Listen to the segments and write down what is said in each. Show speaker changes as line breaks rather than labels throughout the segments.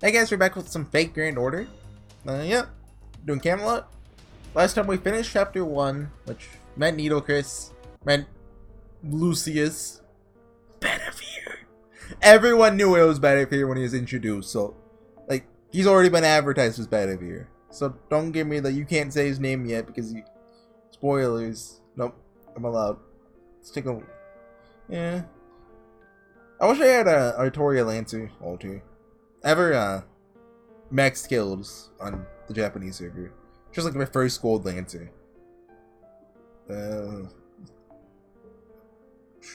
Hey guys, we're back with some fake Grand Order. Yeah, doing Camelot. Last time we finished chapter 1, which meant Chris, meant Lucius. Bedivere. Everyone knew it was Bedivere when he was introduced, so, like, he's already been advertised as Bedivere. So don't give me that you can't say his name yet because you... Spoilers. Nope, I'm allowed. Let's take a... Yeah. I wish I had a Artoria Lancer altar. Ever max kills on the Japanese server. Just like my first gold Lancer.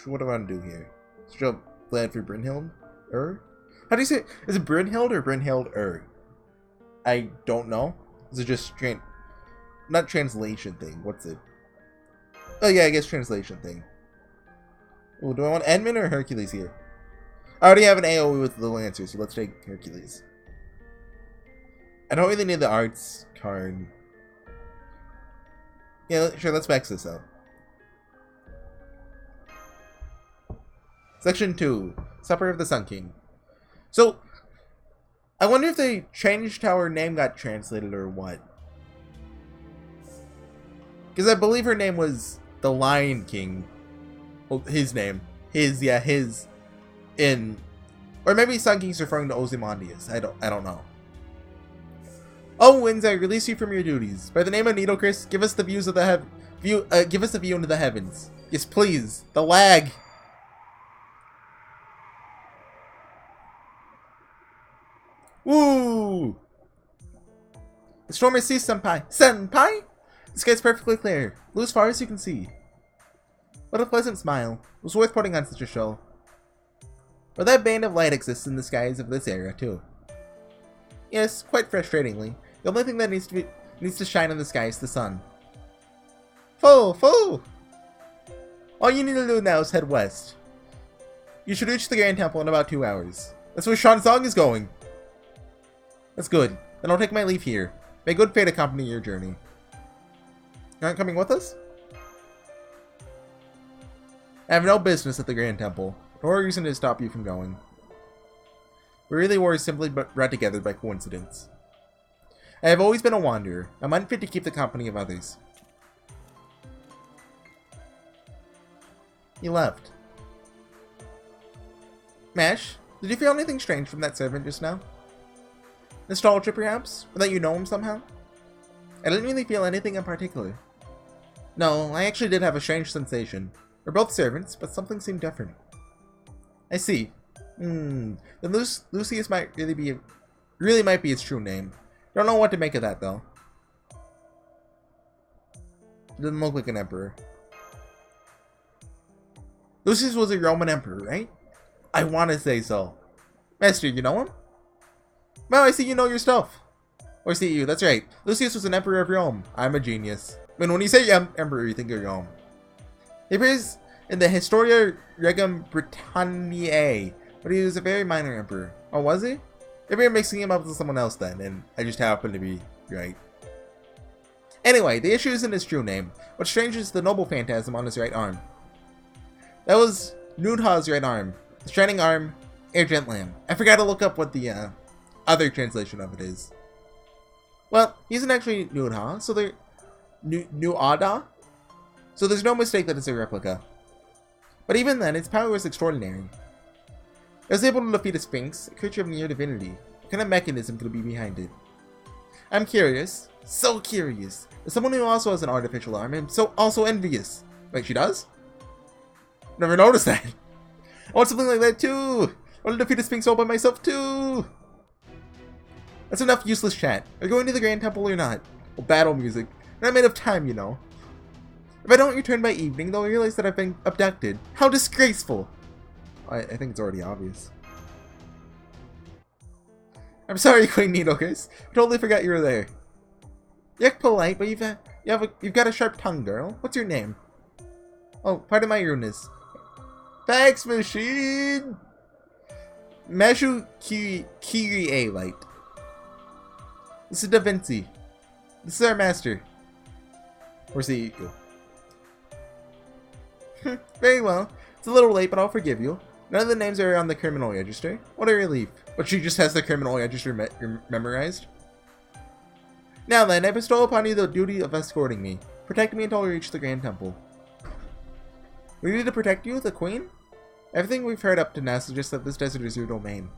What do I want to do here? Let's glad for Brynhild? How do you say it? Is it Brynhild or Brynhild? I don't know. Is it just not translation thing? What's it? Oh yeah, I guess translation thing. Oh, do I want Edmund or Hercules here? I already have an AoE with the Lancer, so let's take Hercules. I don't really need the arts card. Yeah, sure, let's max this out. Section 2. Supper of the Sun King. So, I wonder if they changed how her name got translated or what. Because I believe her name was the Lion King. Well, his name. His. Or maybe Sun King's referring to Ozymandias. I don't know. Oh, winds, I release you from your duties. By the name of Chris, give us the views of the give us the view into the heavens. Yes, please. The lag. Woo! The storm has ceased, Senpai. Senpai? The sky's perfectly clear. Blue as far as you can see. What a pleasant smile. It was worth putting on such a show. But that band of light exists in the skies of this area, too. Yes, quite frustratingly. The only thing that needs to shine in the sky is the sun. Full! All you need to do now is head west. You should reach the Grand Temple in about 2 hours. That's where Shansong is going. That's good. Then I'll take my leave here. May good fate accompany your journey. You aren't coming with us? I have no business at the Grand Temple. No reason to stop you from going. We really were simply brought together by coincidence. I have always been a wanderer. I'm unfit to keep the company of others. He left. Mash, did you feel anything strange from that servant just now? Nostalgia, perhaps? Or that you know him somehow? I didn't really feel anything in particular. No, I actually did have a strange sensation. We're both servants, but something seemed different. I see. Then Lucius might really might be his true name. Don't know what to make of that though. Doesn't look like an emperor. Lucius was a Roman emperor, right? I want to say so. Master, you know him? Well, I see you know your stuff. HorseyEatYou, that's right. Lucius was an emperor of Rome. I'm a genius. I mean, when you say emperor, you think of Rome. He appears in the Historia Regum Britanniae, but he was a very minor emperor. Oh, was he? Maybe I'm mixing him up with someone else then, and I just happen to be right. Anyway, the issue isn't his true name. What's strange is the noble phantasm on his right arm. That was Nudha's right arm. The shining arm, Air Gentlam. I forgot to look up what the other translation of it is. Well, he isn't actually Nudha, so they're Nuada? So there's no mistake that it's a replica. But even then, its power was extraordinary. It was able to defeat a Sphinx, a creature of near divinity. What kind of mechanism could be behind it? I'm curious. So curious. As someone who also has an artificial arm, I'm so also envious. Wait, she does? Never noticed that. I want something like that too. I want to defeat a Sphinx all by myself too. That's enough useless chat. Are you going to the Grand Temple or not? Well, battle music. We're not made of time, you know. If I don't return by evening, they'll realize that I've been abducted. How disgraceful! I think it's already obvious. I'm sorry, Queen Needlecurse. I totally forgot you were there. You act polite, but you've got a sharp tongue, girl. What's your name? Oh, pardon my rudeness. Fax machine! Mashu Kirie Light. This is Da Vinci. This is our master. HorseyEatYou. Very well. It's a little late, but I'll forgive you. None of the names are on the criminal register. What a relief. But she just has the criminal register memorized. Now then, I bestow upon you the duty of escorting me. Protect me until we reach the Grand Temple. We need to protect you, the Queen? Everything we've heard up to now suggests that this desert is your domain.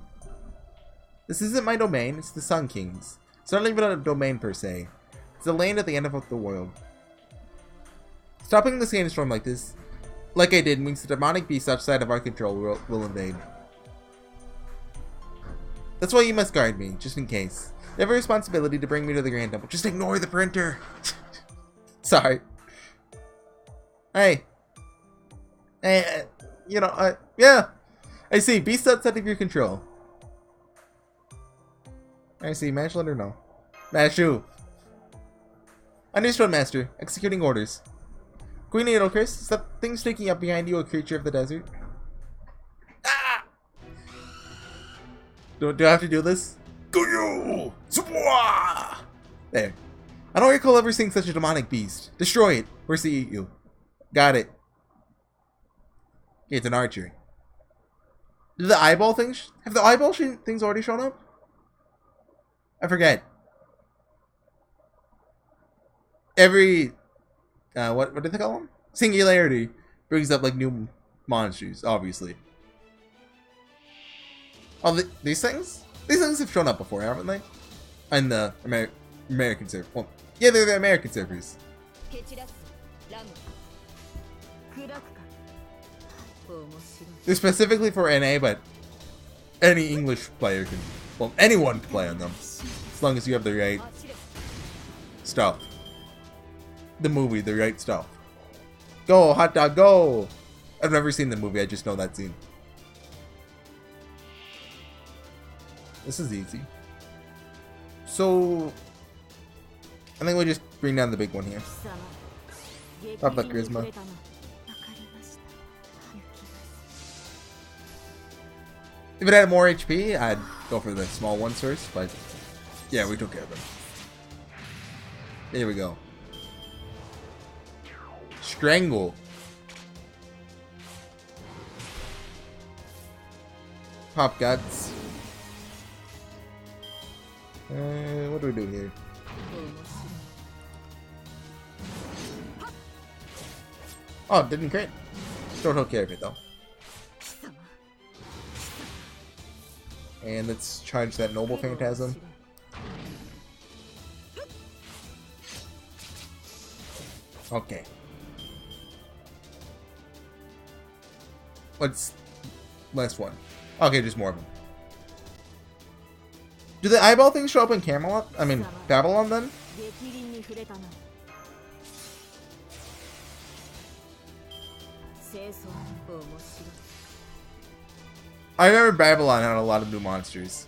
This isn't my domain, it's the Sun King's. It's not even a domain per se. It's the land at the end of the world. Stopping the sandstorm like this, like I did, means the demonic beasts outside of our control will invade. That's why you must guard me, just in case. You have a responsibility to bring me to the Grand Temple. Just ignore the printer! Sorry. Hey. Hey, you know, yeah. I see, beasts outside of your control. I see, Mashland or no? Mashu. Understood, Master. Executing orders. Queen Needlecris, is that thing sticking up behind you a creature of the desert? Ah! Do I have to do this? There. I don't recall ever seeing such a demonic beast. Destroy it. HorseyEatYou. Got it. Okay, it's an archer. Did the eyeball things... Have the eyeball things already shown up? I forget. Every... what did they call them? Singularity brings up, like, new monsters, obviously. Oh, these things? These things have shown up before, haven't they? In the American server. Well, yeah, they're the American servers. They're specifically for NA, but any English player can... Well, anyone can play on them. As long as you have the right stuff. The movie, the right stuff. Go, hot dog, go! I've never seen the movie, I just know that scene. This is easy. So, I think we'll just bring down the big one here. Pop that charisma. If it had more HP, I'd go for the small one first, but yeah, we took care of it. Here we go. Strangle. Pop guts. What do we do here? Oh, didn't crit. Still took care of it though. And let's charge that Noble Phantasm. Okay. What's last one? Okay, just more of them. Do the eyeball things show up in Camelot? I mean, Babylon then? I remember Babylon had a lot of new monsters.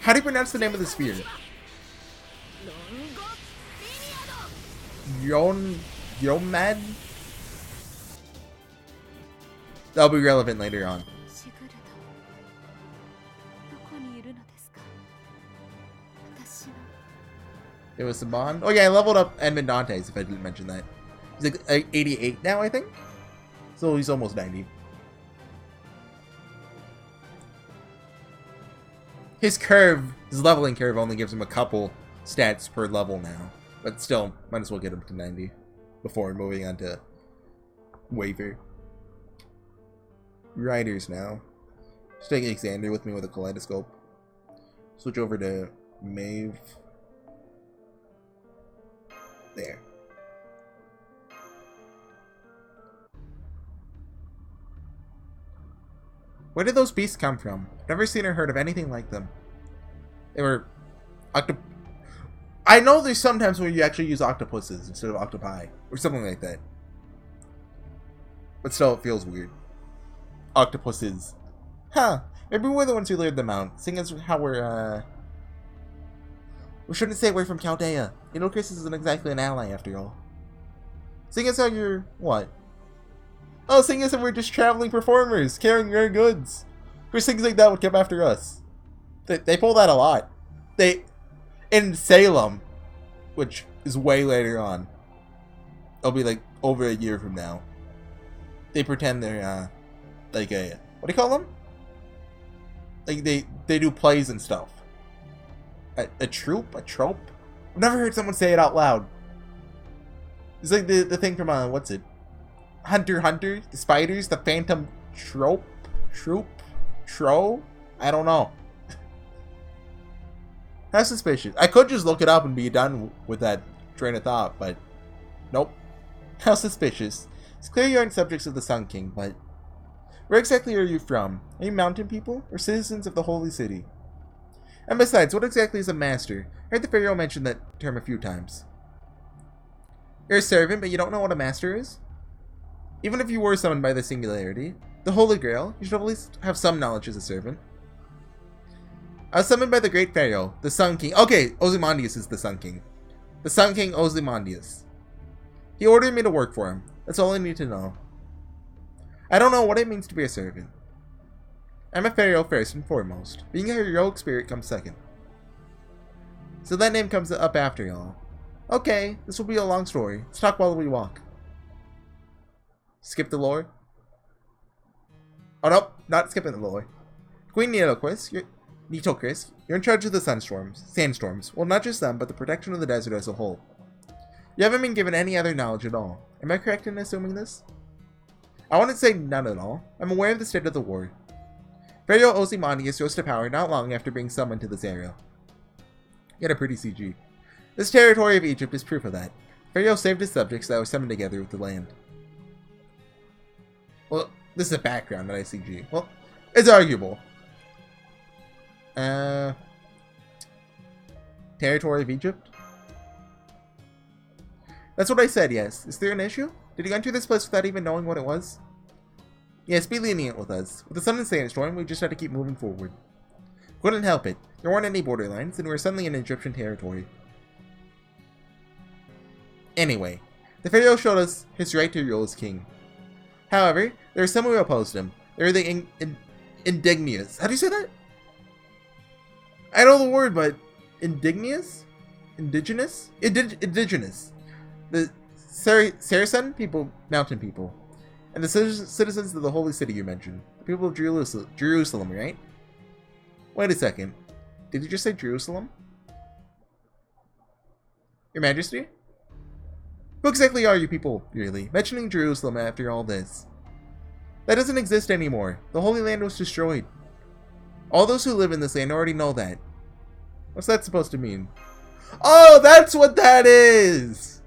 How do you pronounce the name of the sphere? Yomad? That'll be relevant later on. It was Saban. Oh yeah, I leveled up Edmund Dantes, if I didn't mention that. He's like 88 now, I think. So he's almost 90. His leveling curve only gives him a couple stats per level now. But still, might as well get him to 90 before moving on to Waver. Riders now. Just take Xander with me with a kaleidoscope. Switch over to Maeve. There. Where did those beasts come from? Never seen or heard of anything like them. They were I know there's sometimes where you actually use octopuses instead of octopi or something like that. But still, it feels weird. Octopuses. Huh. Maybe we're the ones who lured them out. Seeing as how we shouldn't stay away from Chaldea. You know, Chris isn't exactly an ally after all. Seeing as how you're... what? Oh, seeing as how we're just traveling performers, carrying rare goods. Chris, things like that would come after us. They pull that a lot. In Salem, which is way later on. it'll be like over a year from now. They pretend they're like a, what do you call them? Like they do plays and stuff. A trope? A trope? I've never heard someone say it out loud. It's like the thing from what's it? Hunter x Hunter? The spiders? The phantom trope? Tro? I don't know. How suspicious. I could just look it up and be done with that train of thought, but nope. How suspicious. It's clear you aren't subjects of the Sun King, but where exactly are you from? Are you mountain people or citizens of the Holy City? And besides, what exactly is a master? I heard the Pharaoh mention that term a few times. You're a servant, but you don't know what a master is? Even if you were summoned by the Singularity, the Holy Grail, you should at least have some knowledge as a servant. I was summoned by the Great Pharaoh, the Sun King. Okay, Ozymandias is the Sun King. The Sun King Ozymandias. He ordered me to work for him. That's all I need to know. I don't know what it means to be a servant. I'm a pharaoh first and foremost. Being a heroic spirit comes second. So that name comes up after all. Okay, this will be a long story. Let's talk while we walk. Skip the lore? Oh no, not skipping the lore. Queen Nitocris, you're in charge of the sandstorms. Well, not just them, but the protection of the desert as a whole. You haven't been given any other knowledge at all. Am I correct in assuming this? I wouldn't say none at all. I'm aware of the state of the war. Pharaoh Ozymandias rose to power not long after being summoned to this area. Get a pretty CG. This territory of Egypt is proof of that. Pharaoh saved his subjects that were summoned together with the land. Well, this is a background that I CG. Well, it's arguable. Territory of Egypt? That's what I said, yes. Is there an issue? Did you enter this place without even knowing what it was? Yes, be lenient with us. With the sun and sandstorm, we just had to keep moving forward. Couldn't help it. There weren't any borderlines, and we were suddenly in Egyptian territory. Anyway, the Pharaoh showed us his right to rule as king. However, there were some who opposed him. They were the indignious. How do you say that? I know the word, but indignious? Indigenous? Indigenous. The Saracen people, mountain people. And the citizens of the Holy City you mentioned. The people of Jerusalem, right? Wait a second. Did you just say Jerusalem? Your Majesty? Who exactly are you people, really? Mentioning Jerusalem after all this. That doesn't exist anymore. The Holy Land was destroyed. All those who live in this land already know that. What's that supposed to mean? Oh, that's what that is!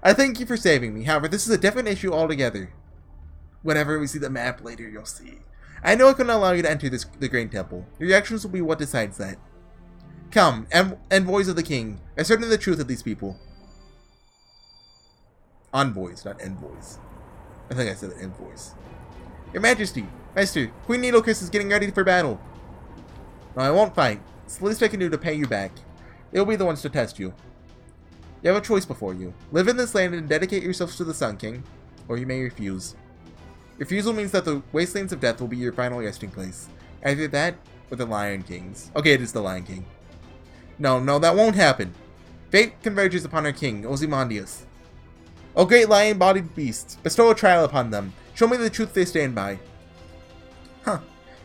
I thank you for saving me. However, this is a different issue altogether. Whenever we see the map later, you'll see. I know I couldn't allow you to enter the Great Temple. Your actions will be what decides that. Come, envoys of the king. Ascertain the truth of these people. Envoys, not envoys. I think I said envoys. Your Majesty, Master, Queen Nitocris is getting ready for battle. No, I won't fight. It's the least I can do to pay you back. They'll be the ones to test you. You have a choice before you. Live in this land and dedicate yourselves to the Sun King, or you may refuse. Refusal means that the Wastelands of Death will be your final resting place. Either that, or the Lion King's. Okay, it is the Lion King. No, that won't happen. Fate converges upon our king, Ozymandias. O great lion-bodied beasts, bestow a trial upon them. Show me the truth they stand by. Huh.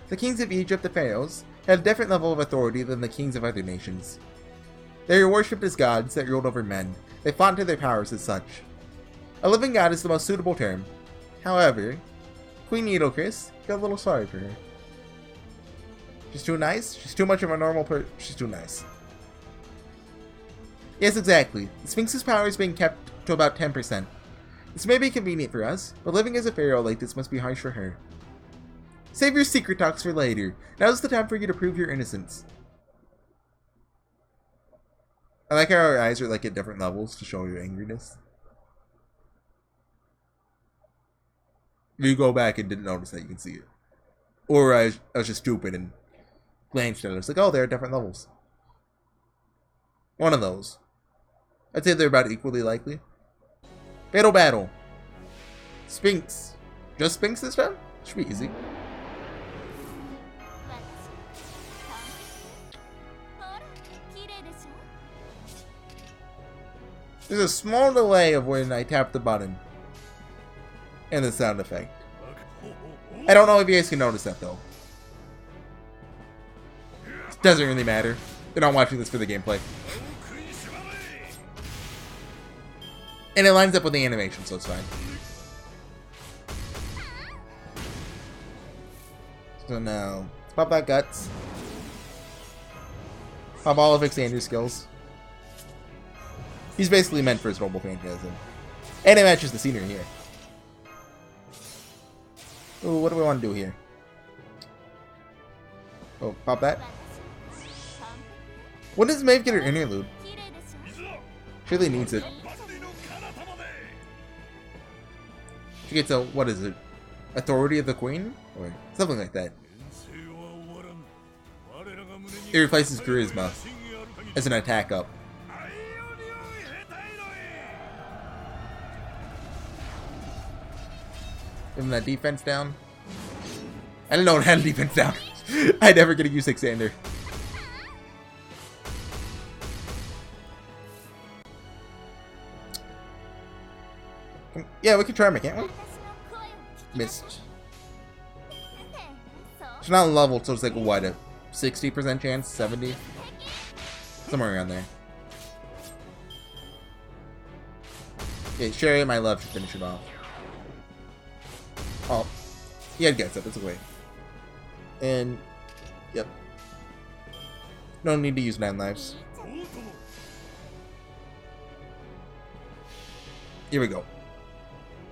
The kings of Egypt, the pharaohs, had a different level of authority than the kings of other nations. They were worshipped as gods that ruled over men. They flaunted their powers as such. A living god is the most suitable term. However, Queen Nitocris, got a little sorry for her. She's too nice? She's too much of a normal person. She's too nice. Yes, exactly. The Sphinx's power is being kept to about 10%. This may be convenient for us, but living as a pharaoh like this must be harsh for her. Save your secret talks for later. Now's the time for you to prove your innocence. I like how our eyes are like at different levels to show your angriness. If you go back and didn't notice that, you can see it. Or I was just stupid and glanced at it. It's like, oh, they're at different levels. One of those. I'd say they're about equally likely. Fatal battle. Sphinx. Just Sphinx this time? Should be easy. There's a small delay of when I tap the button and the sound effect. I don't know if you guys can notice that though. It doesn't really matter. They're not watching this for the gameplay. And it lines up with the animation, so it's fine. So now, let's pop that guts. Pop all of Xander's skills. He's basically meant for his Noble Phantasm. And it matches the scenery here. Ooh, what do we want to do here? Oh, pop that. When does Maeve get her interlude? She really needs it. She gets a, what is it? Authority of the Queen? Or something like that. It replaces Charisma as an attack up. Isn't that defense down? I didn't know it had a defense down. I never get to use Xander. Yeah, we can try him, can't we? Missed. She's not leveled, so it's like, what, a 60% chance? 70? Somewhere around there. Okay, Chariot, my love, should finish it off. Oh, he had gets up, it's okay. And, yep. No need to use 9 lives. Here we go.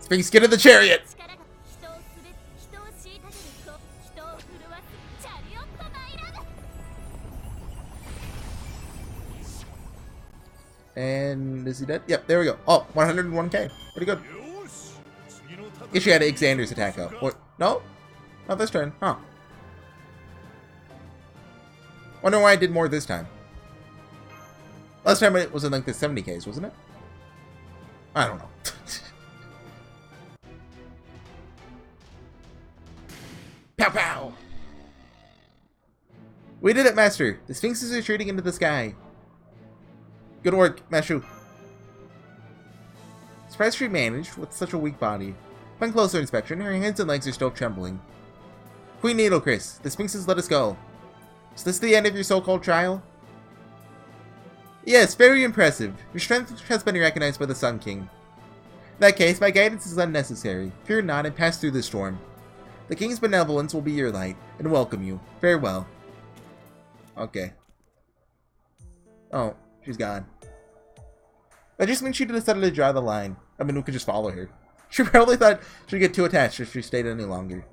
Sphinx, get in the chariot! And is he dead? Yep, there we go. Oh, 101k. Pretty good. Guess she had Xander's attack up. What? No? Not this turn. Huh. Wonder why I did more this time. Last time it was in like the 70ks, wasn't it? I don't know. Pow pow! We did it, Master! The Sphinx is retreating into the sky. Good work, Mashu. Surprised she managed with such a weak body. Upon closer inspection, her hands and legs are still trembling. Queen Needlecris, the Sphinx has let us go. Is this the end of your so-called trial? Yes, very impressive. Your strength has been recognized by the Sun King. In that case, my guidance is unnecessary. Fear not and pass through the storm. The King's benevolence will be your light, and welcome you. Farewell. Okay. Oh, she's gone. That just means she decided to draw the line. I mean, we could just follow her. She probably thought she'd get too attached if she stayed any longer.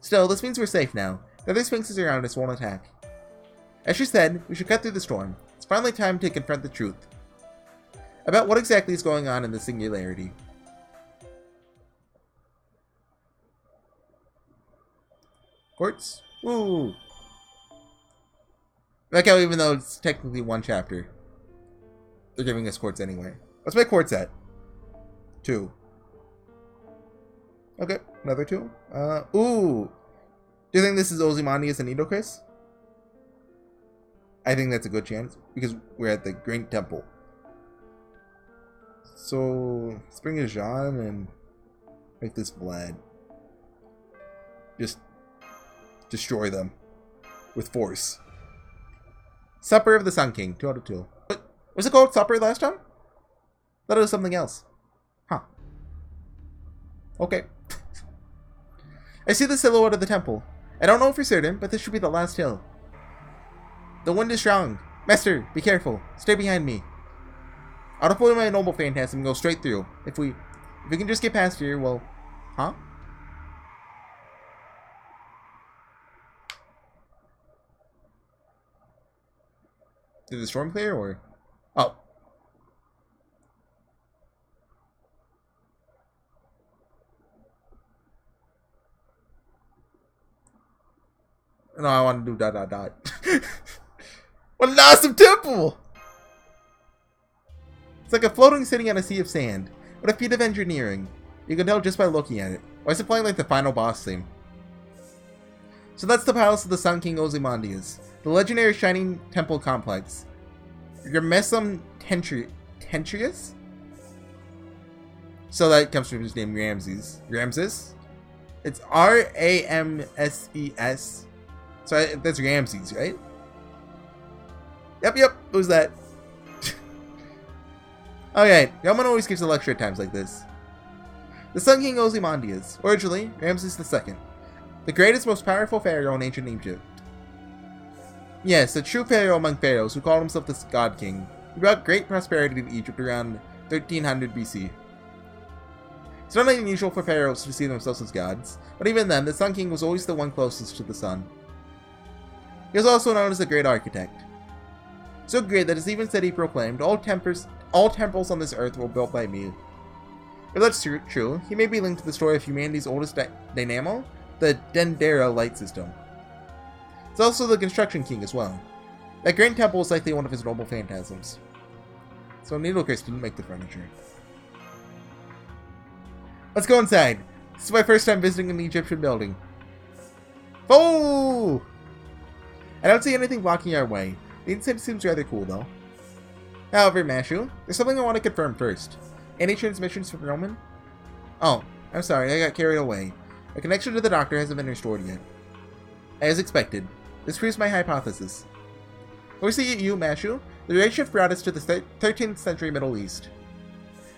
Still, this means we're safe now. The other Sphinxes around us won't attack. As she said, we should cut through the storm. It's finally time to confront the truth about what exactly is going on in the Singularity. Quartz? Woo! I like how even though it's technically one chapter, they're giving us quartz anyway. What's my quartz at? 2. Okay, another 2. Ooh! Do you think this is Ozymandias and Needlecris? I think that's a good chance, because we're at the Great Temple. So, let's bring a Jean and make this Vlad. Just destroy them with force. Supper of the Sun King, 2 out of 2. What was it called? Supper last time? I thought it was something else. Huh. Okay. I see the silhouette of the temple. I don't know for certain, but this should be the last hill. The wind is strong. Master, be careful. Stay behind me. I'll deploy my Noble Phantasm and go straight through. If we can just get past here, well... Huh? Did the storm clear, or... Oh. No, I want to do ... What an awesome temple! It's like a floating city on a sea of sand. What a feat of engineering. You can tell just by looking at it. Why is it playing like the final boss theme? So that's the palace of the Sun King Ozymandias. The legendary Shining Temple Complex. Your Mesum Kentrius. So that comes from his name Ramses. Ramses? It's Ramses. So that's Ramses, right? Yep, it was that. Okay, Roman always gives a lecture at times like this. The Sun King Ozymandias, originally Ramses II, the greatest, most powerful pharaoh in ancient Egypt. Yes, a true pharaoh among pharaohs who called himself the God King. He brought great prosperity to Egypt around 1300 BC. It's not unusual for pharaohs to see themselves as gods, but even then, the Sun King was always the one closest to the sun. He was also known as the Great Architect. So great that it's even said he proclaimed, all temples on this earth were built by me. If that's true, he may be linked to the story of humanity's oldest dynamo, the Dendera light system. He's also the construction king as well. That great temple is likely one of his noble phantasms. So Needlecurse didn't make the furniture. Let's go inside. This is my first time visiting an Egyptian building. Oh! I don't see anything blocking our way. The inside seems rather cool though. However, Mashu, there's something I want to confirm first. Any transmissions from Roman? Oh, I'm sorry, I got carried away. A connection to the doctor hasn't been restored yet. As expected, this proves my hypothesis. HorseyEatYou, Mashu, the raid shift brought us to the 13th century Middle East.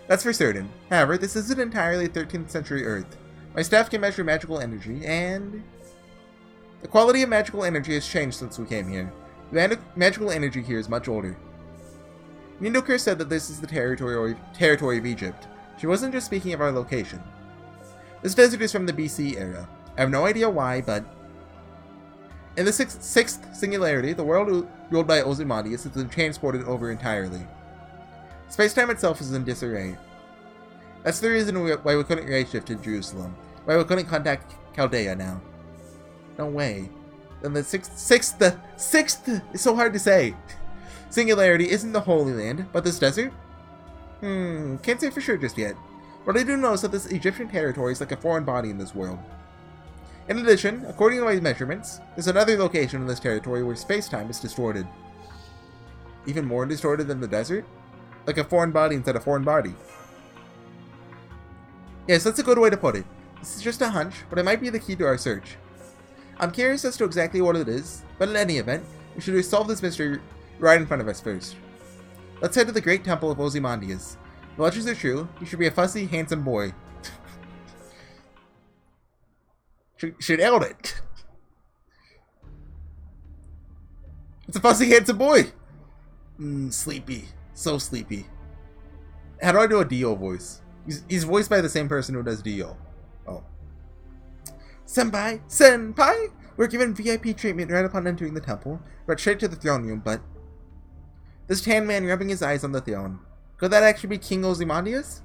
That's for certain. However, this isn't entirely 13th century Earth. My staff can measure magical energy, and the quality of magical energy has changed since we came here. The magical energy here is much older. Needlecurse said that this is the territory of Egypt. She wasn't just speaking of our location. This desert is from the BC era. I have no idea why, but in the sixth singularity, the world ruled by Ozymandias has been transported over entirely. Space-time itself is in disarray. That's the reason why we couldn't raid shift to Jerusalem, why we couldn't contact Chaldea now. No way. Then the sixth is so hard to say. Singularity isn't the Holy Land, but this desert? Can't say for sure just yet. But I do know is that this Egyptian territory is like a foreign body in this world. In addition, according to my measurements, there's another location in this territory where space-time is distorted. Even more distorted than the desert? Like a foreign body inside a foreign body. Yes, that's a good way to put it. This is just a hunch, but it might be the key to our search. I'm curious as to exactly what it is, but in any event, we should resolve this mystery right in front of us first. Let's head to the Great Temple of Ozymandias. If the legends are true, he should be a fussy, handsome boy. Should nailed it. It's a fussy, handsome boy. Sleepy. So sleepy. How do I do a Dio voice? He's voiced by the same person who does Dio. Oh. Senpai! We're given VIP treatment right upon entering the temple. Brought straight to the throne room, but this tan man rubbing his eyes on the throne. Could that actually be King Ozymandias?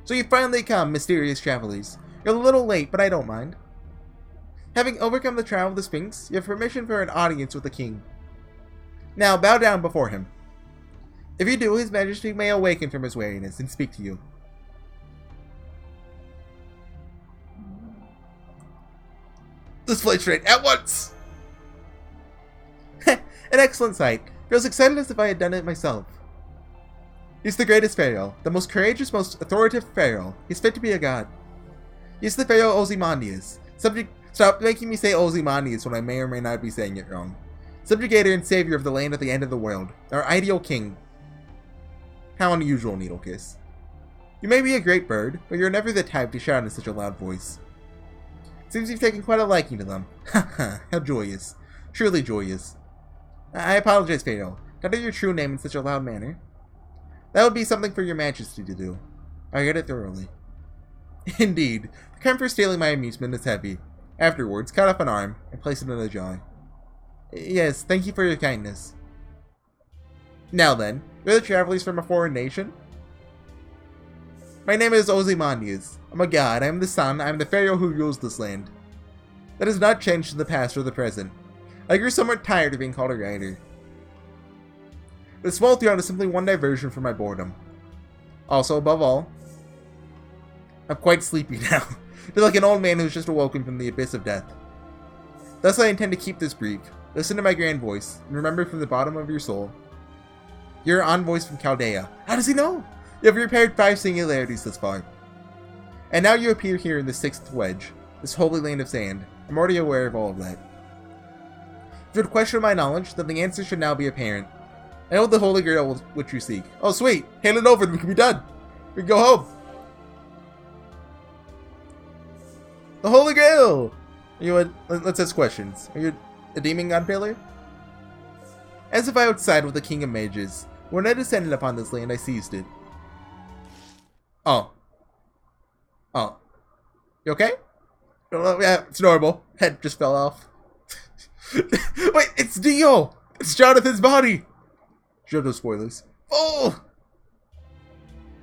So you finally come, mysterious travelers. You're a little late, but I don't mind. Having overcome the trial of the Sphinx, you have permission for an audience with the king. Now bow down before him. If you do, his majesty may awaken from his weariness and speak to you. This flight straight at once! An excellent sight. Feels excited as if I had done it myself. He's the greatest pharaoh, the most courageous, most authoritative pharaoh. He's fit to be a god. He's the pharaoh Ozymandias. Stop making me say Ozymandias when I may or may not be saying it wrong. Subjugator and savior of the land at the end of the world. Our ideal king. How unusual, Needlecurse. You may be a great bird, but you're never the type to shout in such a loud voice. Seems you've taken quite a liking to them. Haha, how joyous. Truly joyous. I apologize, Pharaoh. To utter your true name in such a loud manner. That would be something for your majesty to do. I read it thoroughly. Indeed, the crime for stealing my amusement is heavy. Afterwards, cut off an arm and place it in a jar. Yes, thank you for your kindness. Now then, you're the travelers from a foreign nation? My name is Ozymandias. I'm a god, I am the sun, I am the pharaoh who rules this land. That has not changed in the past or the present. I grew somewhat tired of being called a rider. The small throne is simply one diversion from my boredom. Also, above all, I'm quite sleepy now. I feel like an old man who's just awoken from the abyss of death. Thus I intend to keep this brief. Listen to my grand voice, and remember from the bottom of your soul. You're envoys from Chaldea. How does he know? You have repaired 5 singularities thus far. And now you appear here in the 6th wedge, this holy land of sand. I'm already aware of all of that. If you would question my knowledge, then the answer should now be apparent. I hold the Holy Grail which you seek. Oh, sweet! Hand it over and we can be done! We can go home! The Holy Grail! Let's ask questions. Are you a demon god failure? As if I would side with the King of Mages. When I descended upon this land, I seized it. Oh. Oh. You okay? Oh, yeah, it's normal. Head just fell off. Wait, it's Dio! It's Jonathan's body! Show no spoilers. Oh!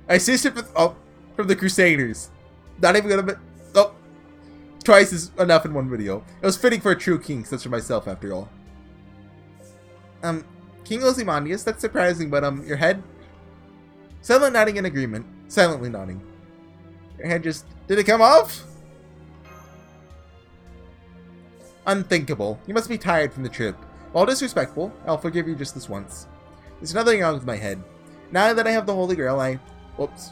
I seized it from the Crusaders. Not even gonna be... Oh. Twice is enough in one video. It was fitting for a true king such as myself, after all. King Ozymandias, that's surprising, but, your head? Silently nodding in agreement. Silently nodding. Your head just... Did it come off? Unthinkable. You must be tired from the trip. While disrespectful, I'll forgive you just this once. There's nothing wrong with my head. Now that I have the Holy Grail, Whoops.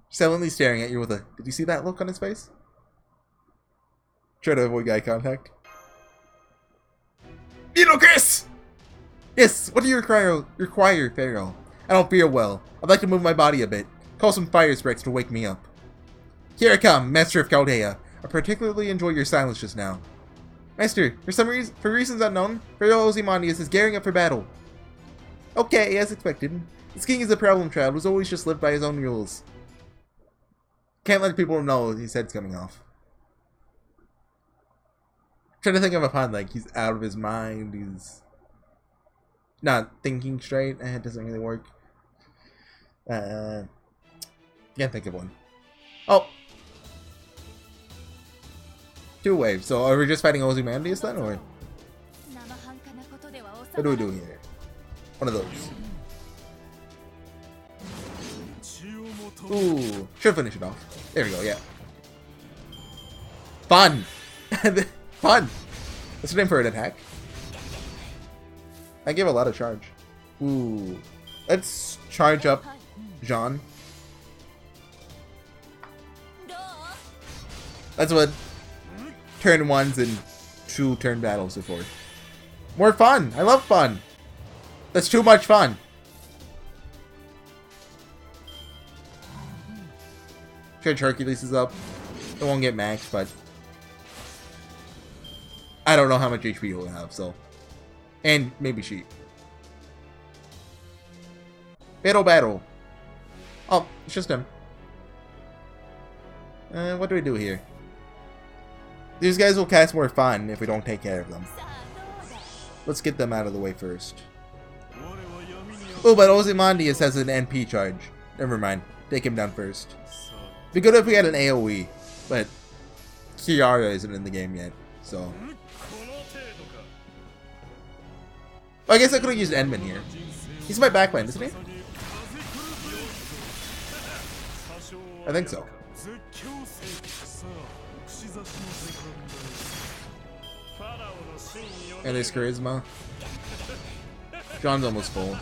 Silently staring at you with a... Did you see that look on his face? Try to avoid eye contact. Chris! Yes, what do you require, Pharaoh? I don't feel well. I'd like to move my body a bit. Call some fire sprites to wake me up. Here I come, Master of Chaldea. I particularly enjoy your silence just now. Master, for reasons unknown, Pharaoh Ozymandias is gearing up for battle. Okay, as expected. This king is a problem child who's always just lived by his own rules. Can't let people know his head's coming off. Trying to think of a pun, like he's out of his mind, he's not thinking straight, it doesn't really work. Can't think of one. Oh! 2 waves, so are we just fighting Ozymandias then, or? What do we do here? One of those. Ooh, should finish it off. There we go, yeah. Fun! Fun! That's the name for an attack. I give a lot of charge. Ooh. Let's charge up Jean. That's what turn 1s and 2 turn battles are for. More fun! I love fun! That's too much fun! Charge Hercules is up. It won't get maxed, but I don't know how much HP he'll have, so. And maybe she. Battle. Oh, it's just him. What do we do here? These guys will cast more fun if we don't take care of them. Let's get them out of the way first. Oh, but Ozymandias has an NP charge. Never mind. Take him down first. Be good if we had an AoE, but Kiara isn't in the game yet, so. I guess I could have used Endman here. He's my backline, isn't he? I think so. And there's charisma. John's almost full.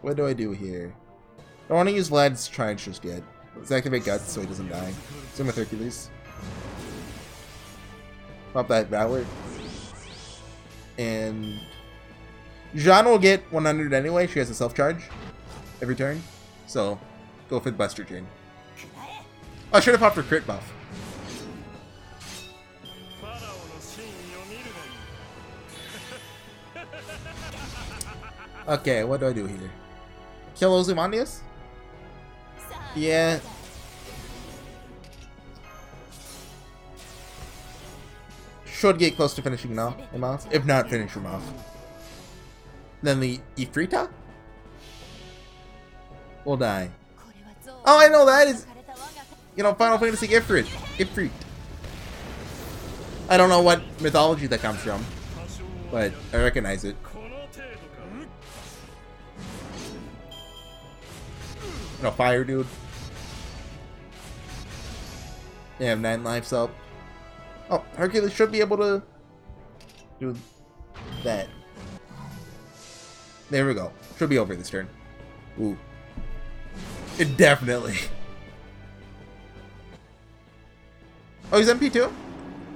What do I do here? I don't want to use Vlad's charge just yet. Let's activate Guts so he doesn't die. Same with Hercules. Pop that Valor. And Jean will get 100 anyway. She has a self-charge every turn. So, go for the Buster Chain. Oh, I should have popped her crit buff. Okay, what do I do here? Kill Ozymandias? Yeah. Should get close to finishing him off. If not, finish him off. Then the Ifrita will die. Oh, I know that is, you know, Final Fantasy Ifrit. Ifrit. I don't know what mythology that comes from, but I recognize it. No, fire dude. They have 9 lives up. Oh, Hercules should be able to do that. There we go. Should be over this turn. Ooh. It definitely. Oh, he's MP too?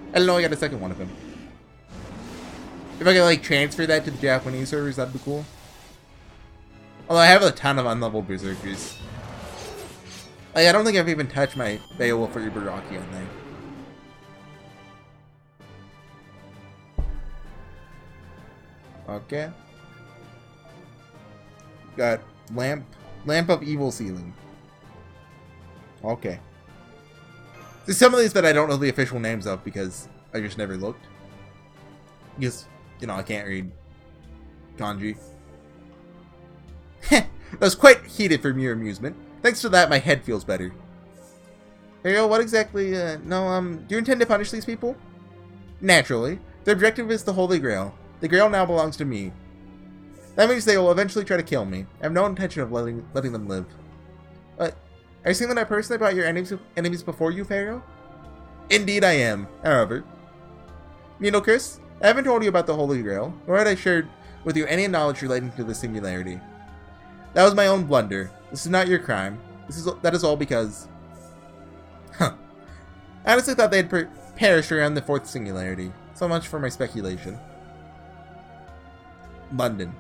I didn't know I got a second one of him. If I could, like, transfer that to the Japanese servers, that'd be cool. Although I have a ton of unleveled berserkers. Like, I don't think I've even touched my Beowulf or Ibaraki on there. Okay. Got Lamp of Evil Ceiling. Okay. There's some of these that I don't know the official names of because I just never looked. Because, you know, I can't read kanji. Heh, that was quite heated for mere amusement. Thanks to that, my head feels better. Ariel, what exactly, do you intend to punish these people? Naturally. Their objective is the Holy Grail. The Grail now belongs to me. That means they will eventually try to kill me. I have no intention of letting them live. But, are you saying that I personally brought your enemies before you, Pharaoh? Indeed I am. However, Chris, I haven't told you about the Holy Grail, nor had I shared with you any knowledge relating to the singularity. That was my own blunder. This is not your crime. That is all because... Huh. I honestly thought they had perished around the fourth singularity. So much for my speculation. London.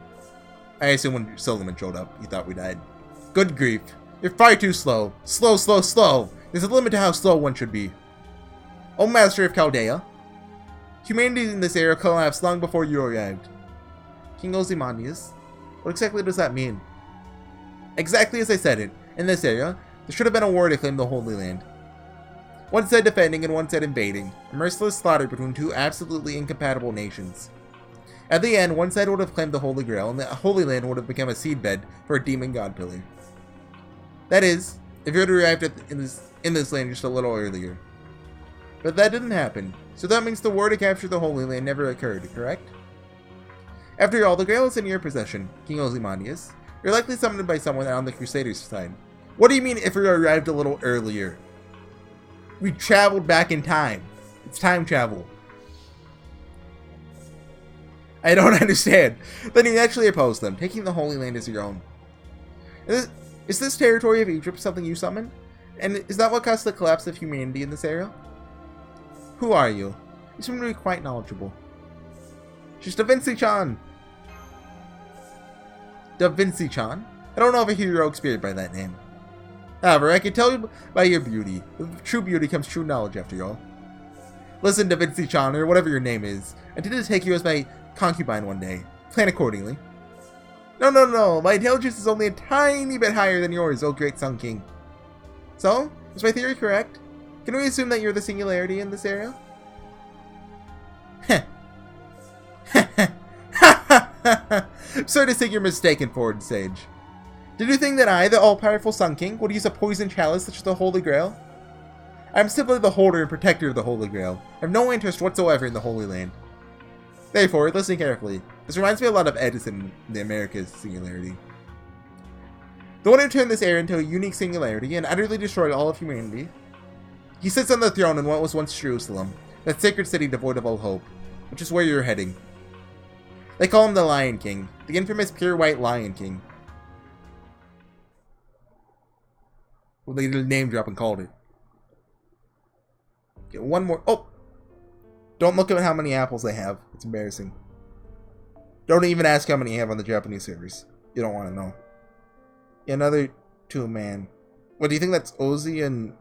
I assume when Solomon showed up, he thought we died. Good grief. You're far too slow. Slow, slow, slow. There's a limit to how slow one should be. O Master of Chaldea. Humanity in this area collapsed long before you arrived. King Ozymandias. What exactly does that mean? Exactly as I said it. In this area, there should have been a war to claim the Holy Land. One side defending and one side invading. A merciless slaughter between two absolutely incompatible nations. At the end, one side would have claimed the Holy Grail, and the Holy Land would have become a seedbed for a demon god pillar. That is, if you had arrived in this land just a little earlier. But that didn't happen, so that means the war to capture the Holy Land never occurred, correct? After all, the Grail is in your possession, King Ozymandias. You're likely summoned by someone on the Crusaders' side. What do you mean if we arrived a little earlier? We traveled back in time. It's time travel. I don't understand. Then you actually oppose them, taking the Holy Land as your own. Is this territory of Egypt something you summoned? And is that what caused the collapse of humanity in this area? Who are you? You seem to be quite knowledgeable. She's Da Vinci-chan! Da Vinci-chan? I don't know of a heroic spirit by that name. However, I can tell you by your beauty. With true beauty comes true knowledge, after all. Listen, Da Vinci-chan, or whatever your name is. I intend to take you as my concubine one day. Plan accordingly. No. My intelligence is only a tiny bit higher than yours, oh great Sun King. So, is my theory correct? Can we assume that you're the singularity in this area? Heh. I'm sorry to say you're mistaken, Forward Sage. Did you think that I, the all-powerful Sun King, would use a poison chalice such as the Holy Grail? I am simply the holder and protector of the Holy Grail. I have no interest whatsoever in the Holy Land. Therefore, listen carefully. This reminds me a lot of Edison in the America's singularity. The one who turned this area into a unique singularity and utterly destroyed all of humanity. He sits on the throne in what was once Jerusalem, that sacred city devoid of all hope, which is where you're heading. They call him the Lion King, the infamous pure white Lion King. Well, they did a name drop and called it. Get one more. Oh! Don't look at how many apples they have. It's embarrassing. Don't even ask how many you have on the Japanese servers. You don't want to know. Another two-man. What, do you think that's Ozzy and...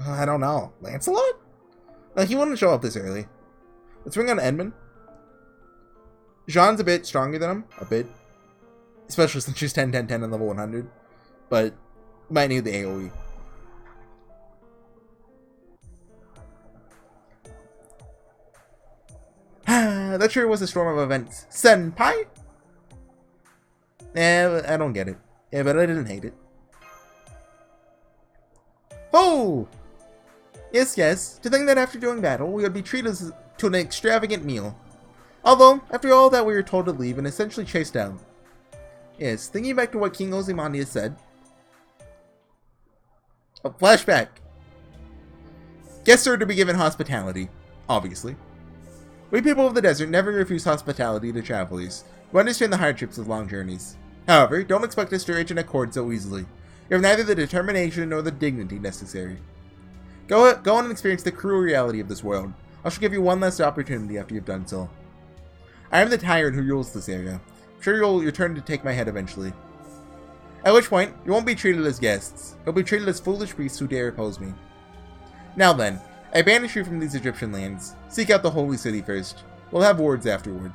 I don't know. Lancelot? No, he wouldn't show up this early. Let's bring on Edmund. Jean's a bit stronger than him. A bit. Especially since she's 10-10-10 on level 100. But, might need the AoE. That sure was a storm of events. Senpai? I don't get it. Yeah, but I didn't hate it. Oh! Yes. To think that after doing battle, we would be treated to an extravagant meal. Although, after all that we were told to leave and essentially chased out. Yes, thinking back to what King Ozymandias said. A flashback. Guests are to be given hospitality. obviously. We people of the desert never refuse hospitality to travelers. We understand the hardships of long journeys. However, don't expect us to reach an accord so easily. You have neither the determination nor the dignity necessary. Go on and experience the cruel reality of this world. I shall give you one last opportunity after you've done so. I am the tyrant who rules this area. I'm sure you'll return to take my head eventually. At which point, you won't be treated as guests. You'll be treated as foolish priests who dare oppose me. Now then, I banish you from these Egyptian lands. Seek out the holy city first. We'll have words afterward.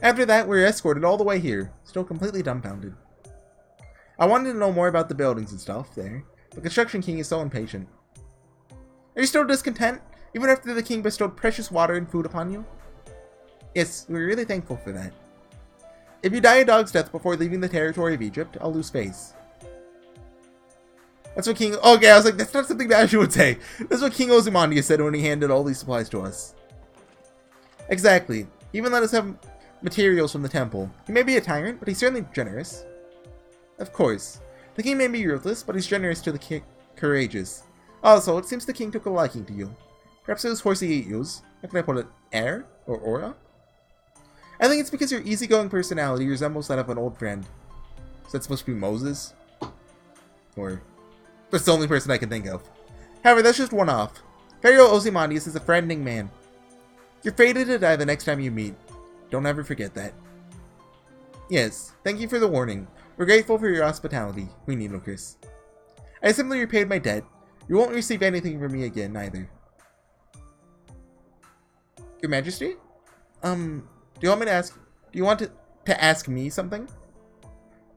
After that, we were escorted all the way here, still completely dumbfounded. I wanted to know more about the buildings and stuff there, but Construction King is so impatient. Are you still discontent, even after the king bestowed precious water and food upon you? Yes, we're really thankful for that. If you die a dog's death before leaving the territory of Egypt, I'll lose face. That's what King... Okay, I was like, that's not something that Ashu would say. That's what King Ozymandias said when he handed all these supplies to us. Exactly. He even let us have materials from the temple. He may be a tyrant, but he's certainly generous. Of course. The king may be ruthless, but he's generous to the courageous. Also, it seems the king took a liking to you. Perhaps it was HorseyEatYou's. How can I put it? Air? Or aura? I think it's because your easygoing personality resembles that of an old friend. Is that supposed to be Moses? Or... That's the only person I can think of. However, that's just one off. Pharaoh Ozymandias is a friending man. You're fated to die the next time you meet. Don't ever forget that. Yes, thank you for the warning. We're grateful for your hospitality. We need no curse. I simply repaid my debt. You won't receive anything from me again, either. Your Majesty? Do you want me to ask... Do you want to ask me something?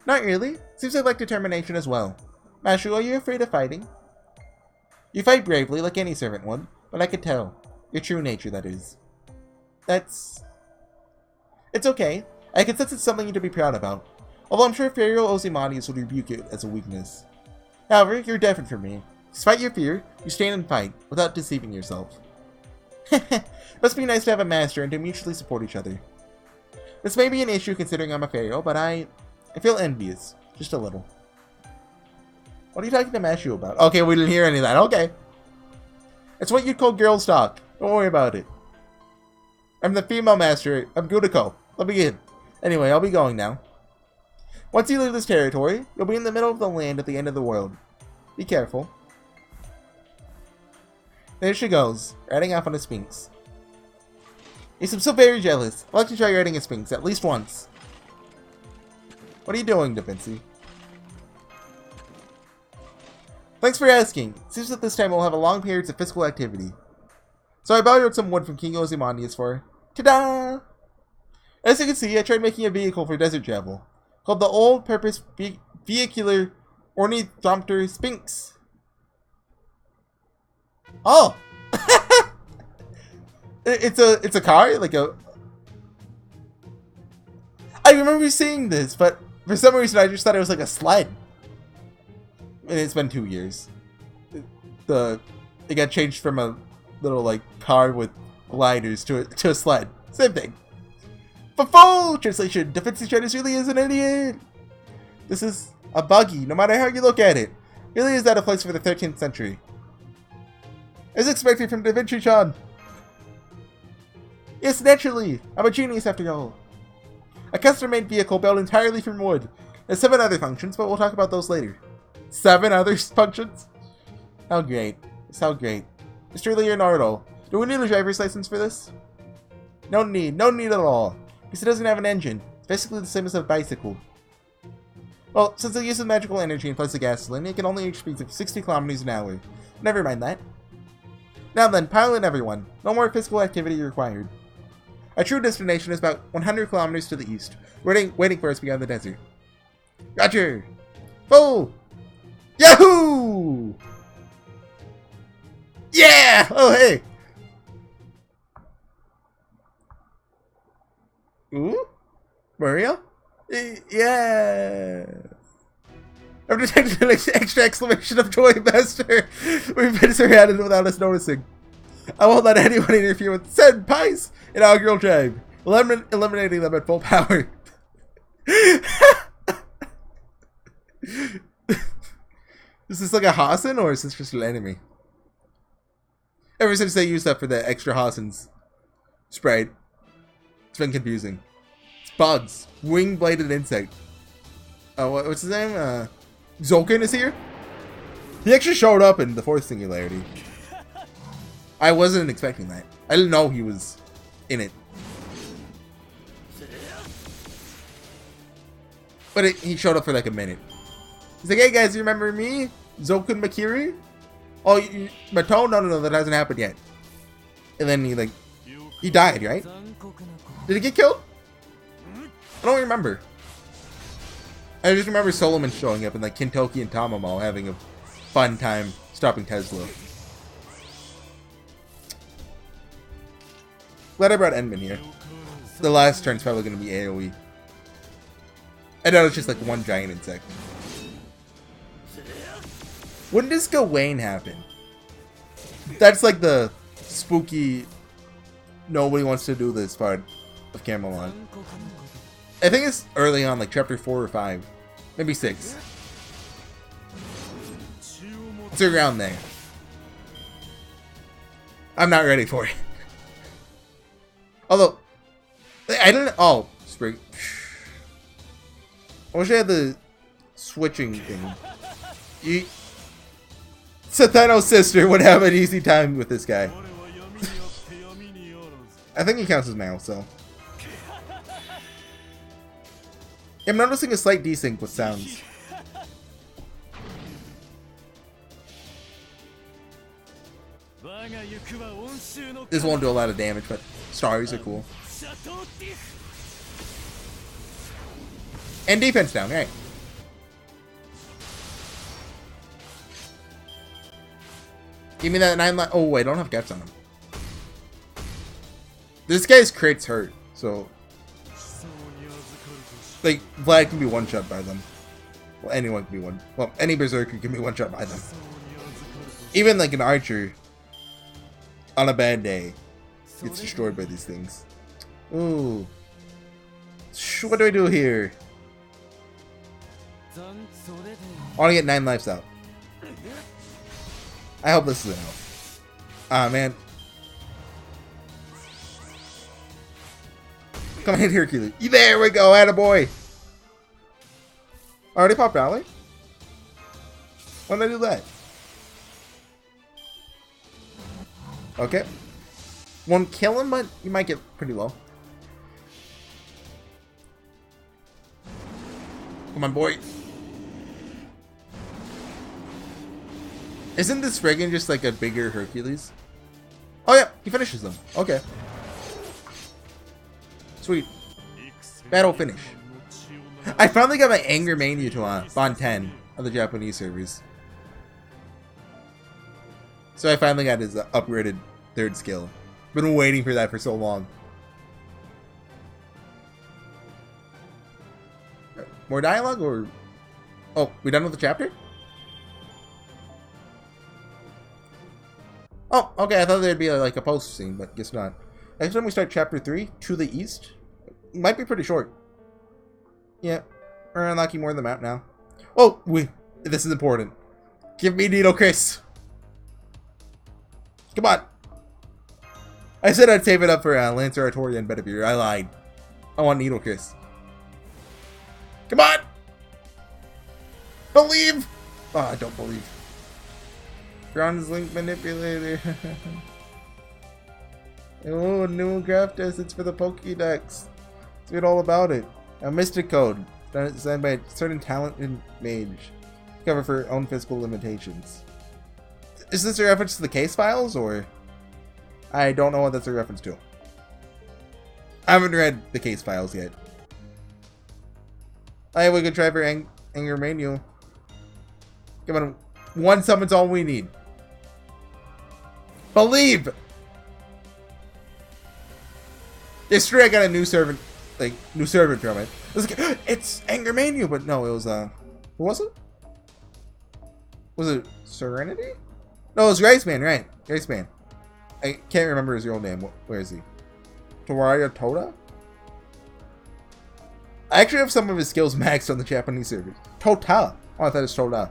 Not really. Seems I'd like determination as well. Mashu, are you afraid of fighting? You fight bravely, like any servant would, but I could tell. Your true nature, that is. That's... It's okay. I can sense it's something to be proud about. Although I'm sure Pharaoh Ozymandias would rebuke it as a weakness. However, you're different from me. Despite your fear, you stand and fight, without deceiving yourself. Must be nice to have a master and to mutually support each other. This may be an issue considering I'm a pharaoh, but I feel envious. Just a little. What are you talking to Mashu about? Okay, we didn't hear any of that. Okay. It's what you'd call girls talk. Don't worry about it. I'm the female master. I'm Gudiko. Let me in. Anyway, I'll be going now. Once you leave this territory, you'll be in the middle of the land at the end of the world. Be careful. There she goes, riding off on a sphinx. Yes, I'm so very jealous. I'd like to try riding a sphinx at least once. What are you doing, Da Vinci? Thanks for asking. It seems that this time we'll have a long periods of physical activity. So I borrowed some wood from King Ozymandias for... Ta-da! As you can see, I tried making a vehicle for desert travel, called the All-Purpose Vehicular Ornithopter Sphinx. Oh! It's a car? Like a... I remember seeing this, but for some reason I just thought it was like a sled. And it's been 2 years. It got changed from a little like car with gliders to a sled. Same thing. But full translation, Da Vinci really is an idiot. This is a buggy, no matter how you look at it. Really is out of place for the 13th century. As expected from Da Vinci-chan. Yes, naturally. I'm a genius after all. A custom-made vehicle built entirely from wood. There's 7 other functions, but we'll talk about those later. 7 other functions? How great. It's how great. Mr. Leonardo, do we need a driver's license for this? No need at all. Because it doesn't have an engine. It's basically the same as a bicycle. Well, since it uses magical energy in place of gasoline, it can only reach speeds of 60 kilometers an hour. Never mind that. Now then, pile in everyone. No more physical activity required. Our true destination is about 100 kilometers to the east, waiting for us beyond the desert. Roger! Full! Yahoo! Yeah! Oh, hey! Ooh? Mario? Yeah! I've detected an extra exclamation of joy, Master! We've been surrounded without us noticing. I won't let anyone interfere with Senpai's inaugural drive, eliminating them at full power. Is this like a Hasen or is this just an enemy? Ever since they used that for the extra Hasens sprite, it's been confusing. It's bugs. Wing-bladed insect. What's his name? Zolkin is here? He actually showed up in the 4th Singularity. I wasn't expecting that. I didn't know he was in it. But he showed up for like a minute. He's like, hey guys, you remember me? Zolkin Makiri? Oh, Mato? No, that hasn't happened yet. And then he died, right? Did he get killed? I don't remember. I just remember Solomon showing up and like Kintoki and Tamamo having a fun time stopping Tesla. Glad I brought Enman here. The last turn's probably going to be AoE. I know it's just like one giant insect. When does Gawain happen? That's like the spooky, nobody wants to do this part of Camelot. I think it's early on, like chapter 4 or 5. Maybe 6. It's around there. I'm not ready for it. Although, I don't know. Oh, spring. I wish I had the switching thing. Satano's sister would have an easy time with this guy. I think he counts as male, so. I'm noticing a slight desync with sounds. This won't do a lot of damage, but stars are cool. And defense down, right? Give me that 9 life. Oh, wait, I don't have guts on him. This guy's crits hurt, so. Like, Vlad can be one-shot by them. Well, anyone can be one. Well, any berserker can be one-shot by them. Even like an archer, on a bad day, gets destroyed by these things. Ooh. What do I do here? I want to get 9 lives out. I hope this is an help. Ah, man. Come on, hit Hercules. There we go, attaboy. Already popped Valley? When did I do that? Okay. Won't kill him, but you might get pretty low. Come on, boy. Isn't this friggin' just like a bigger Hercules? Oh yeah, he finishes them. Okay. Sweet. Battle finish. I finally got my Anger Mania to Bond 10 on the Japanese servers. So I finally got his upgraded 3rd skill. Been waiting for that for so long. More dialogue or... Oh, we done with the chapter? Oh, okay, I thought there'd be like a post scene, but guess not. Next time we start chapter 3, To the East. Might be pretty short. Yeah, we're unlocking more of the map now. Oh, this is important. Give me Needle Chris. Come on. I said I'd save it up for Lancer Artoria and Bedivere. I lied. I want Needle Chris. Come on. Believe. Oh, I don't believe. Bronze Link Manipulator. Oh, new craft assets for the Pokédex. Let's read all about it. A Mystic Code, designed by a certain talented mage. Cover for own physical limitations. Is this a reference to the case files, or? I don't know what that's a reference to. I haven't read the case files yet. I have a good try for Anger Mania. Come on, 1 summon's all we need. Believe! Yesterday I got a new servant, from it. It's Anger Mania, but no, it was, who was it? Was it Serenity? No, it was Graceman, right. Graceman. I can't remember his real name. Where is he? Towaria Toda? I actually have some of his skills maxed on the Japanese server. Tota! Oh, I thought it was Toda.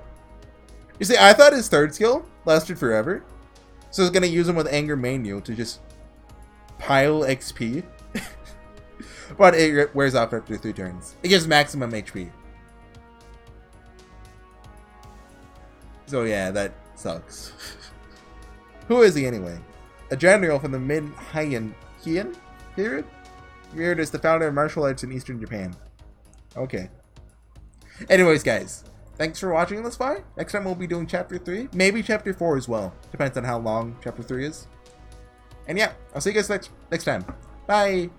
You see, I thought his third skill lasted forever. So I was going to use him with Anger Manu to just pile XP. But it wears off after 3 turns. It gives maximum HP. So yeah, that sucks. Who is he anyway? A general from the mid-Heian period? Weird is the founder of martial arts in Eastern Japan. Okay. Anyways, guys. Thanks for watching this far. Next time we'll be doing Chapter 3. Maybe Chapter 4 as well. Depends on how long Chapter 3 is. And yeah, I'll see you guys next time. Bye!